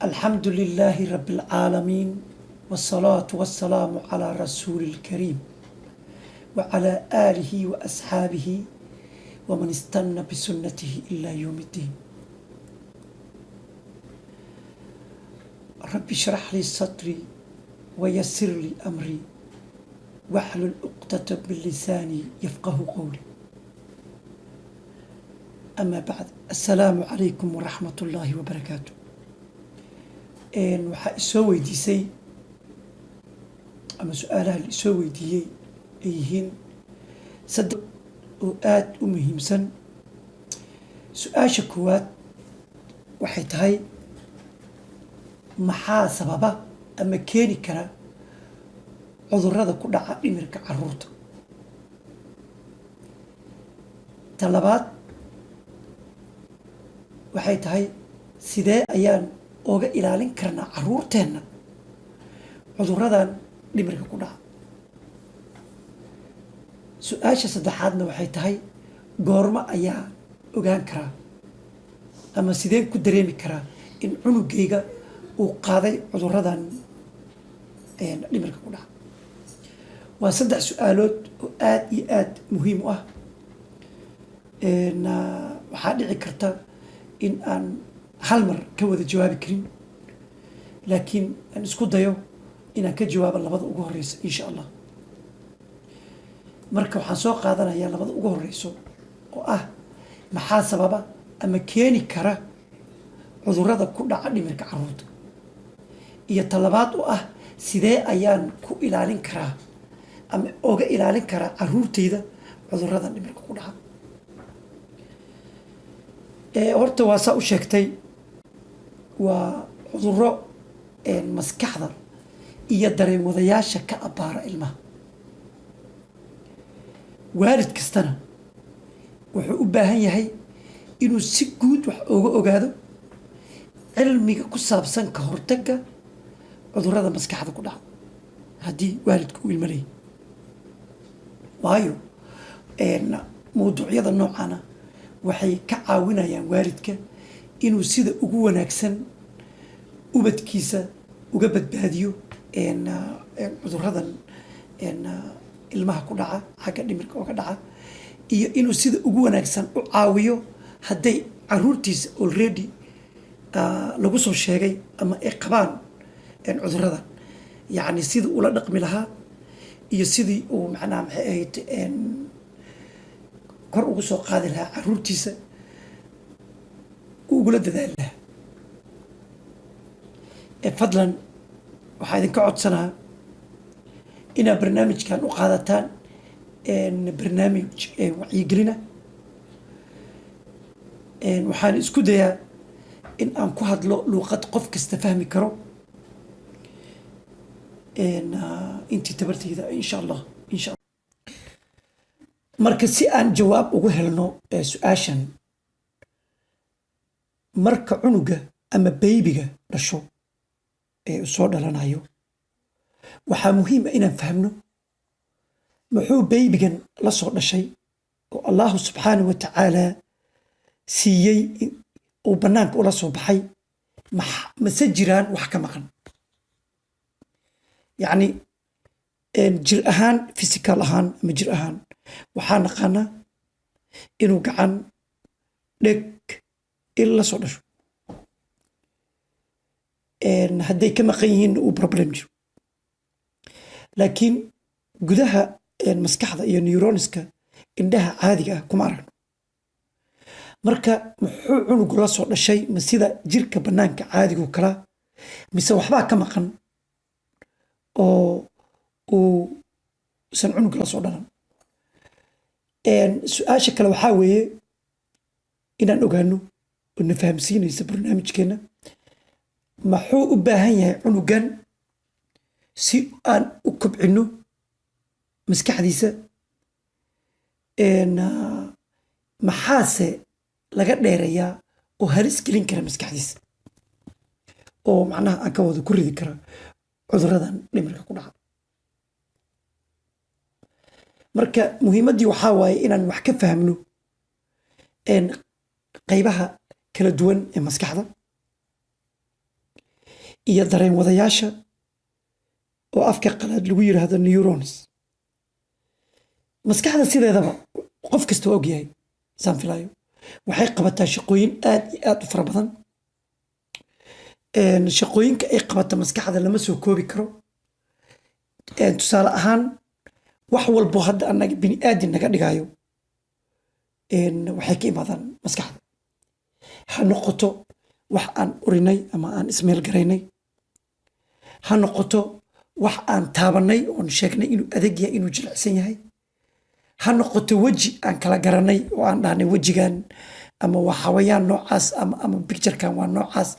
الحمد لله رب العالمين والصلاة والسلام على رسول الكريم وعلى آله وأصحابه ومن استنى بسنته إلى يوم الدين. رب اشرح لي صدري ويسر لي أمري واحلل عقدة من لساني يفقه قولي. أما بعد، السلام عليكم ورحمة الله وبركاته. waxaa isoo weydiisay ama su-aalaha la isoo weydiiyey ay yihiin saddex oo aada u muhiimsan. su-aasha koowaad waxay tahay maxaa sababa ama keeni kara cudurrada ku dhaca dhimirka caruurta. ta labaad waxay tahay sidee ayaan oga ilaalin karnaa caruurteenna cudurradan dhimirka ku dhaca. su-aasha saddexaadna waxay tahay goormo ayaa ogaan karaa ama sideen ku dareemi karaa in cunugayga uu qaaday cudurradan dhimirka ku dhaca. waa saddex su-aalood oo aada iyo aada muhiim u ah. waxaa dhici karta in aan hal mar ka wada jawaabi karin, laakiin aan isku dayo inaan ka jawaabo labada ugu horeysa insha allah. marka waxaan soo qaadanayaa labada ugu horeyso oo ah maxaa sababa ama keeni kara cudurrada ku dhaca dhimirka caruurta, iyo talabaad oo ah sidee ayaan ku ilaalin karaa ama oga ilaalin karaa caruurteyda cudurradan dhimirka ku dhaca. horta waa saa u sheegtay, waa cudurro maskaxda iyo dareen wadayaasha ka abbaara ilmaha. waalid kastana wuxuu u baahan yahay inuu si guud wax ooga ogaado cilmiga ku saabsan ka hortagga cudurrada maskaxda ku dhaca haddii waalidku uu ilmo leeyahy. waayo mawduucyada noocana waxay ka caawinayaan waalidka inuu sida ugu wanaagsan ubadkiisa uga badbaadiyo cudurradan ilmaha ku dhaca xagga dhimirka ooga dhaca, iyo inuu sida ugu wanaagsan u caawiyo hadday caruurtiisa already lagu soo sheegay ama ay qabaan cudurradan, yacni sidii ula dhaqmi lahaa iyo sidii uu macnaha maxay ahayd kor ugu soo qaadi lahaa caruurtiisa ugula dadaali lahaa. fadlan waxaa idinka codsanaa inaad barnaamijkan u qaadataan barnaamij wacyigelina. waxaan isku dayaa in aan ku hadlo luuqad qof kasta fahmi karo intii tabarteyda insha allah. marka si aan jawaab ugu helno su-aashan, marka cunuga ama baybiga dhasho ee uu soo dhalanayo, waxaa muhiim ah inaan fahmno muxuu baybigan la soo dhashay oo allahu subxaanahu wa tacaala siiyey uu bannaanka ula soo baxay, mase jiraan wax ka maqan. yacni jir ahaan, physical ahaan ama jir ahaan waxaa naqaanaa inuu gacan, dheg, il la soo dhasho. hadday ka maqan yihiinna uu problem jiro, laakiin gudaha maskaxda iyo neuroniska indhaha caadiga ah kuma aragno. marka muxuu cunugu la soo dhashay? ma sida jirka bannaanka caadigu kala, mise waxbaa ka maqan oo uusan cunuga la soo dhalan? su-aasha kale waxaa weeye inaan ogaano oo na fahamsiinaysa barnaamijkeena maxuu u baahan yahay cunugan si aan u kobcino maskaxdiisa. maxaase laga dheerayaa oo halis gelin kara maskaxdiisa oo macnaha aan ka wada ku ridi kara cudurradan dhimirka ku dhaca. marka muhiimaddii waxaa waaye inaan wax ka fahmno qaybaha kala duwan ee maskaxda iyo dareen wadayaasha oo afka qalaad lagu yiraahdo neurons. maskaxda sideedaba qof kasta waa ogyahay saan filayo waxay qabataa shaqooyin aad iyo aad u fara badan. shaqooyinka ay qabata maskaxda lama soo koobi karo. tusaale ahaan wax walbo hadda annaga bini aadin naga dhigayo waxay ka imaadaan maskaxda. ha noqoto wax aan urinay ama aan ismeel garaynay, ha noqoto wax aan taabanay oon sheegnay inuu adag yahay inuu jilicsan yahay, ha noqoto weji aan kala garanay oo aan dhahnay wejigan ama waa xawayaan noocaas ama picturekan waa noocaas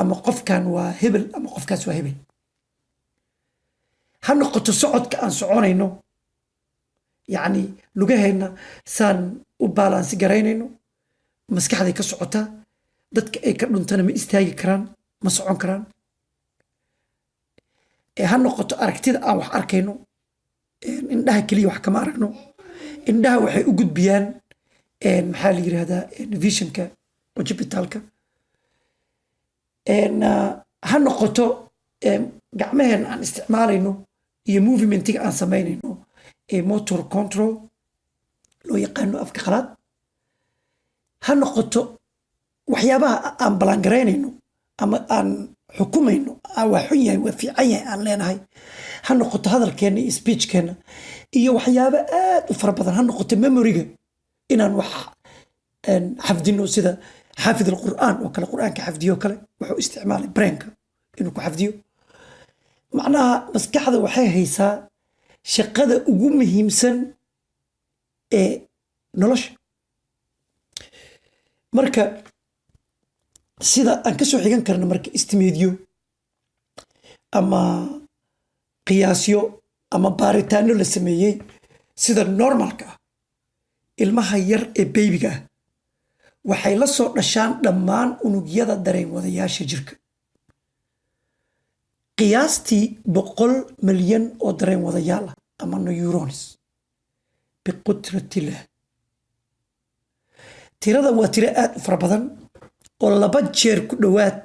ama qofkan waa hebel ama qofkaas waa hebel. ha noqoto socodka aan soconayno, yacni lugaheenna saan u baalansi garaynayno maskaxday ka socotaa. dadka ay ka dhuntana ma istaagi karaan, ma socon karaan. ha noqoto aragtida aan wax arkayno, indhaha keliya wax kama aragno. indhaha waxay u gudbiyaan maxaa la yirahdaa visionka ojibitaalka. ha noqoto gacmaheen aan isticmaalayno iyo movementiga aan samaynayno motor control loo yaqaano afka qalaad. ha noqoto waxyaabaha aan ballaangaraynayno ama aan xukumayno waa xun yahay waa fiican yahay aan leenahay. ha noqoto hadalkeenna iyo speechkeenna iyo waxyaabo aad u fara badan. ha noqoto memoriga inaan wax xafdino sida xaafid alqur'aan oo kale, qur'aanka xafdiyo kale wuxuu isticmaalay brainka inuu ku xafdiyo. macnaha maskaxda waxay haysaa shaqada ugu muhiimsan ee nolosha. marka sida aan kasoo xigan karno marka istimeedyo ama qiyaasyo ama baaritaano la sameeyey sida normalka ah, ilmaha yar ee beybiga ah waxay la soo dhashaan dhammaan unugyada dareen wadayaasha jirka. qiyaastii 100 milyan oo dareen wadayaal ah ama neurons biqudratillah. tirada waa tiro aad u fara badan oo 2 jeer ku dhowaad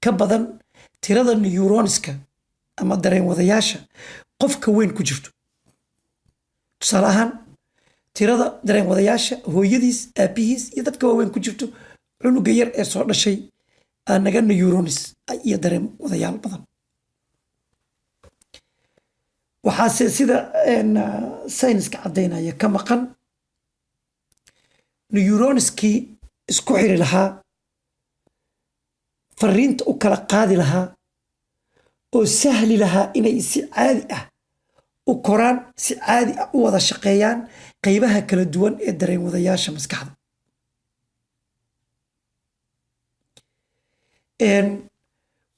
ka badan tirada neuronska ama dareen wadayaasha qofka weyn ku jirto. tusaale ahaan tirada dareen wadayaasha hooyadiis, aabihiis iyo dadka waaweyn ku jirto cunuga yar ee soo dhashay naga neurons iyo dareen wadayaal badan. waxaase sida sayniska caddaynaya ka maqan neuronskii isku xiri lahaa, fariinta u kala qaadi lahaa oo sahli lahaa inay si caadi ah u koraan, si caadi ah u wada shaqeeyaan qaybaha kala duwan ee dareen wadayaasha maskaxda.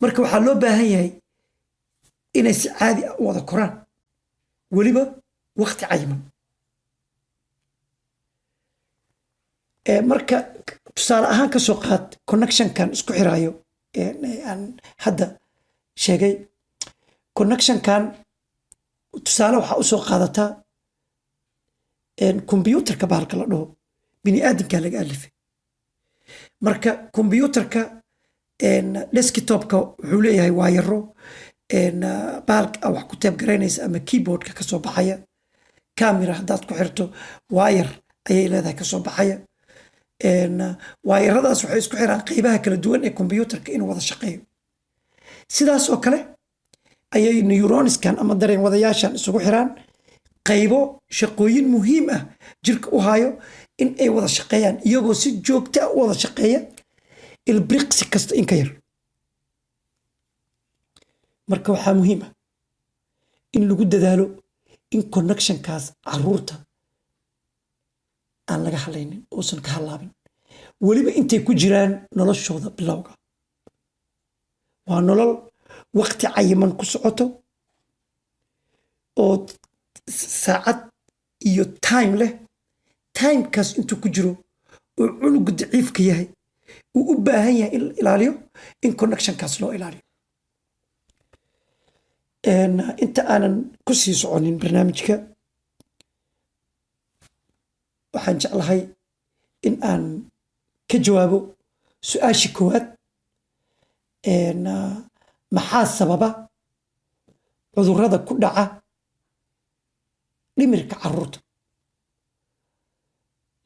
marka waxaa loo baahan yahay inay si caadi ah u wada koraan weliba waqti cayiman. marka tusaale ahaan ka soo qaad connectionkan isku xiraayo aan hadda sheegay. connectionkan tusaale waxaa u soo qaadataa combyuutarka bahalka la dhaho bini aadamkaa laga alifay. marka combyuutarka desktopka wuxuu leeyahay waayaro bahalka wax ku teeb garaynaysa ama keyboardka kasoo baxaya. camera haddaad ku xirto waayar ayay leedahay kasoo baxaya. waayaradaas waxay isku xiraan qaybaha kala duwan ee combyuutarka inuu wada shaqeeyo. sidaas oo kale ayay neuronskan ama dareen wadayaashan isugu xiraan qaybo shaqooyin muhiim ah jirka u hayo in ay wada shaqeeyaan iyagoo si joogta ah u wada shaqeeya ilbriqsi kasta in ka yar. marka waxaa muhiim ah in lagu dadaalo in connectionkaas caruurta aan laga hadlaynin uusan ka halaabin weliba intay ku jiraan noloshooda bilowga. waa nolol waqti cayiman ku socoto oo saacad iyo time leh. timekaas intuu ku jiro oo cunuga daciifka yahay uu u baahan yahay in la ilaaliyo, in connectionkaas loo ilaaliyo. inta aanan ku sii soconin barnaamijka waxaan jeclahay in aan ka jawaabo su-aashii koowaad. maxaa sababa cudurrada ku dhaca dhimirka carruurta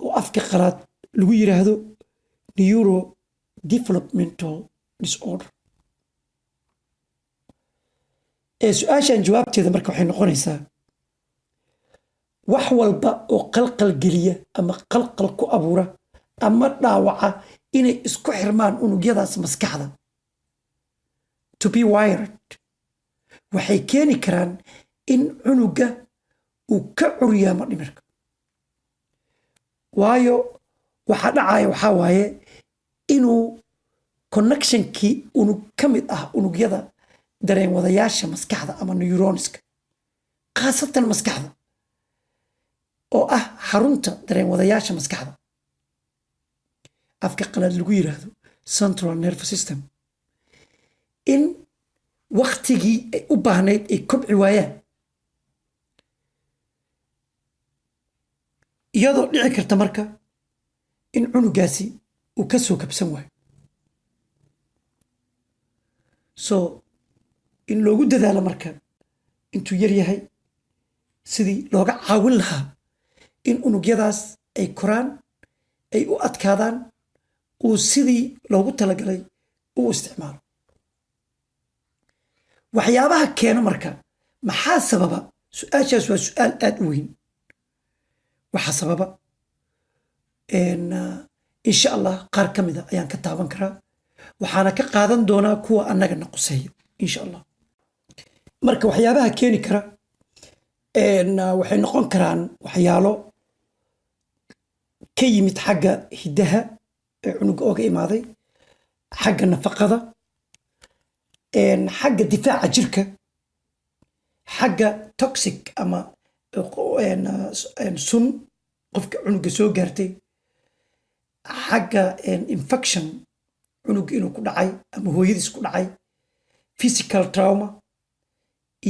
oo afka qalaad lagu yiraahdo neurodevelopmental disorder. su-aashan jawaabteeda marka waxay noqonaysaa wax walba oo qalqal geliya ama qalqal ku abuura ama dhaawaca inay isku xirmaan unugyadaas maskaxda to be wired waxay keeni karaan in cunuga uu ka curyaamo dhimirka. waayo waxa dhacaya waxaa waaye inuu connectionkii unug ka mid ah unugyada dareen wadayaasha maskaxda ama neuronska khaasatan maskaxda oo ah xarunta dareen wadayaasha maskaxda afka qalaad lagu yiraahdo central nervous system in waqtigii ay u baahnayd ay kobci waayaan iyadoo dhici karta marka in cunugaasi uu ka soo kabsan waayo. so in loogu dadaalo marka intuu yar yahay sidii looga caawin lahaa in unugyadaas ay koraan ay u adkaadaan uu sidii loogu talagalay u isticmaalo. waxyaabaha keena marka maxaa sababa su-aashaas waa su-aal aad u weyn. waxaa sababa insha allah qaar ka mida ayaan ka taaban karaa waxaana ka qaadan doonaa kuwa annaga na quseeyo insha allah. marka waxyaabaha keeni kara waxay noqon karaan waxyaalo ka yimid xagga hiddaha ee cunuga ooga imaaday, xagga nafaqada, xagga difaaca jirka, xagga toxic ama sun qofka cunuga soo gaartay, xagga infection cunuga inuu ku dhacay ama hooyadiis ku dhacay, physical trauma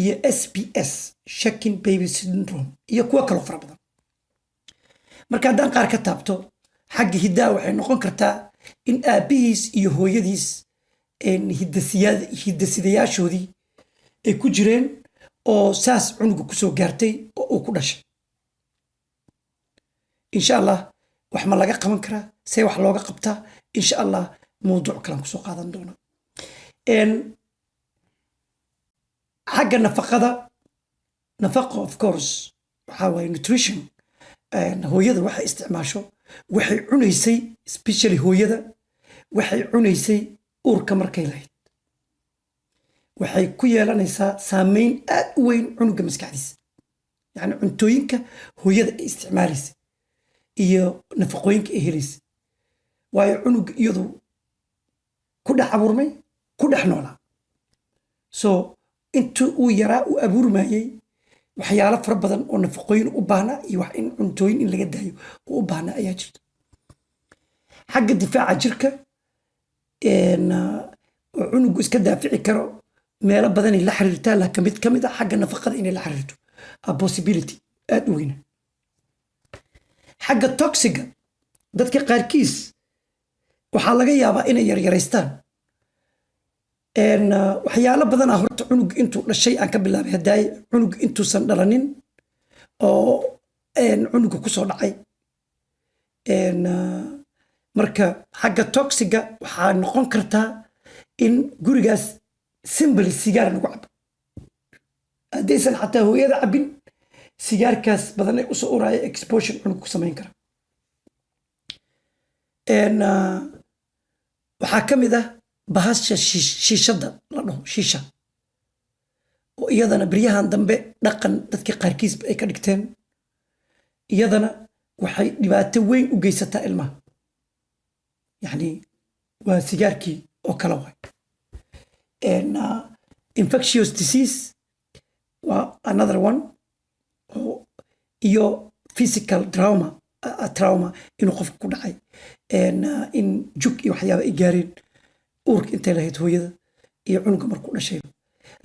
iyo SBS shaking baby syndrome iyo kuwo kaloo fara badan. marka haddaan qaar ka taabto xagga hiddaha waxay noqon kartaa in aabbihiis iyo hooyadiis hiddasidayaashoodii ay ku jireen oo saas cunuga kusoo gaartay oo uu ku dhashay. insha allah wax ma laga qaban karaa, see wax looga qabtaa, insha allah mawduuc kalaan kusoo qaadan doona. xagga nafaqa of course waxaa waaye nutrition. hooyada waxay isticmaasho waxay cunaysay especially hooyada waxay cunaysay uurka markay lahayd waxay ku yeelanaysaa saameyn aad u weyn cunuga maskaxdiisa. yacni cuntooyinka hooyada ay isticmaalaysa iyo nafaqooyinka ay helaysa waayo cunug iyadu ku dhex abuurmay ku dhex noolaa. so intuu uu yaraa u abuurmayey waxyaalo fara badan oo nafaqooyin u baahnaa iyo wax in cuntooyin in laga daayo oo u baahnaa ayaa jirta. xagga difaaca jirka oo cunugu iska daafici karo meelo badanay la xiriirtaa laakiin mid ka mid a xagga nafaqada inay la xiriirto a possibility aad u weyna. xagga toxiga dadka qaarkiis waxaa laga yaabaa inay yaryaraystaan waxyaalo badan ah horta cunug intuu dhashay aan ka bilaabay haddaay cunug intuusan dhalanin oo cunuga ku soo dhacay. marka xagga toxiga waxaa noqon kartaa in gurigaas simbali sigaar lagu cabo haddaysan xataa hooyada cabin sigaarkaas badan ay usoo uraayo exposure cunug ku samayn kara. waxaa ka mid ah bahasha shiishada la dhaho shiisha oo iyadana beryahan dambe dhaqan dadka qaarkiisba ay ka dhigteen. iyadana waxay dhibaato weyn u geysataa ilmaha yacni waa sigaarkii oo kale waay. infectious disease waa another one iyo physical trauma inuu qofka ku dhacay in jug iyo waxyaaba ay gaareen uurka intay lahayd hooyada iyo cunuga markuu dhashay.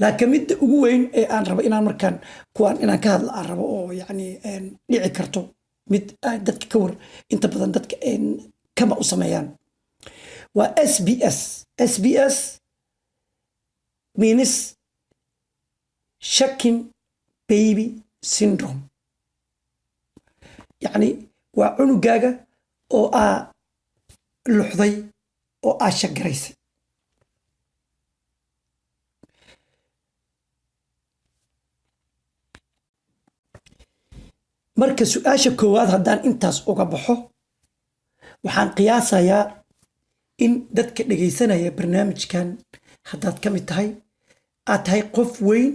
laakiin midda ugu weyn ee aan rabo inaan markaan kuwaan inaan ka hadla aan rabo oo yacni dhici karto mid dadka ka war inta badan dadka kama u sameeyaan waa SBS means shaking baby syndrome. يعني وعنقاقة أو لحظي أو شقريسي. marka su'aasha koowaad haddaan intaas uga baxo waxaan qiyaasayaa in dadka dhagaysanaya barnaamijkan haddaad ka mid tahay aad tahay qof weyn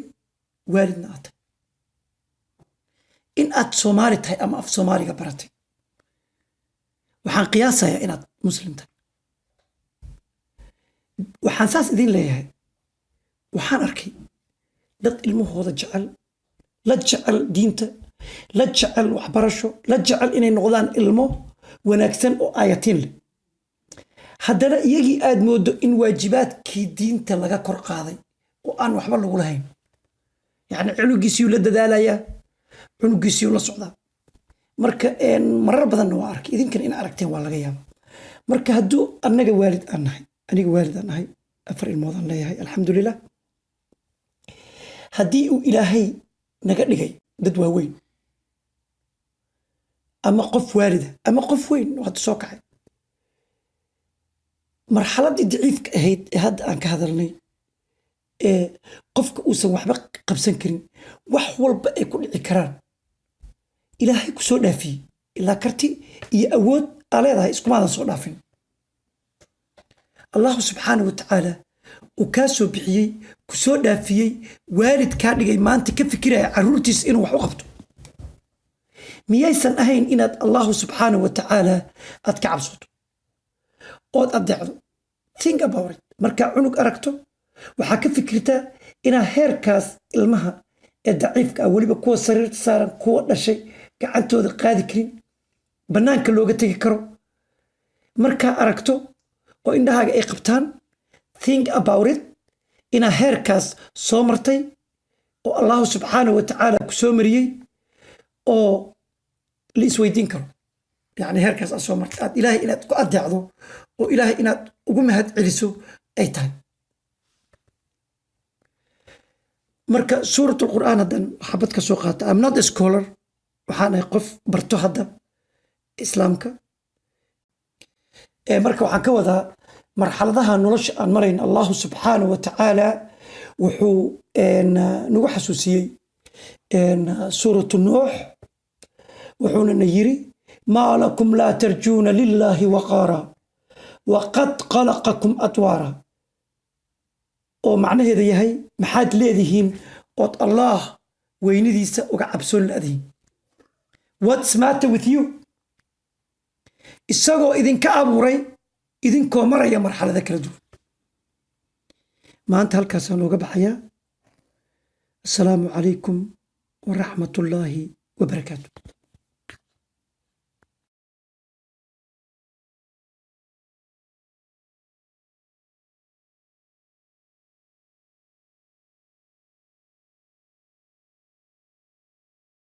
waalidna aad tahay in aad Soomaali tahay ama af Soomaaliga baratay waxaan qiyaasayaa inaad muslim tahay waxaan saas idin leeyahay waxaan arkay dad ilmahooda jecel la jecel diinta la jecel waxbarasho la jecel inay noqdaan ilmo wanaagsan oo aayatiin leh haddana iyagii aad moodo in waajibaadkii diinta laga kor qaaday oo aan waxba lagu lahayn yani cunugiisii la dadaalayaa cunugiisii la socdaa marka marar badan waa arkay idinkan in aragteen waa laga yaabaa marka hadduu aniga waalid aan nahay 4 ilmood aan leeyahay alxamdulilah haddii uu ilaahay naga dhigay dad waaweyn ama qof waalida ama qof weyn hadda soo kacay marxaladii daciifka ahayd ee hadda aan ka hadalnay ee qofka uusan waxba qabsan karin wax walba ay ku dhici karaan ilaahay ku soo dhaafiyey ilaa karti iyo awood aa leedahay iskumaadan soo dhaafin allahu subxaanahu watacaala uu kaa soo bixiyey ku soo dhaafiyey waalid kaa dhigay maanta ka fikiraya carruurtiis inuu wax u qabto miyaysan ahayn inaad allahu subxaanahu watacaala aad ka cabsato ood adeecdo think about it markaa cunug aragto waxaa ka fikirtaa inaa heerkaas ilmaha ee daciifka ah weliba kuwa sariirta saaran kuwa dhashay gacantooda qaadi karin bannaanka looga tegi karo markaa aragto oo indhahaaga ay qabtaan think about it inaa heerkaas soo martay oo allahu subxaanahu watacaala ku soo mariyey oo la isweydiin karo يعني هركز أسومر إلهي إن تقعد عضو وإلهي إن أقوم هاد علسو أي تايم مركا سورة القرآن هذا حبتك سوقات I'm not a scholar وحانا يقف برتو هذا إسلامك مركا وحكا وذا مرحلة ذا نرش أن مرين الله سبحانه وتعالى وحو نوح حسوسي سورة النوح وحونا نيري ما لكم لا ترجون لله وقارا وقد خلقكم أطوارا ومعنى هذا يهي محاد ليدهين قد الله وينديس وقعبسون لأذين What's matter with you إساقو إذن كأبوري إذن كومرا يا مرحلة ذكر دو ما أنت هالكاسان وقبحيا السلام عليكم ورحمة الله وبركاته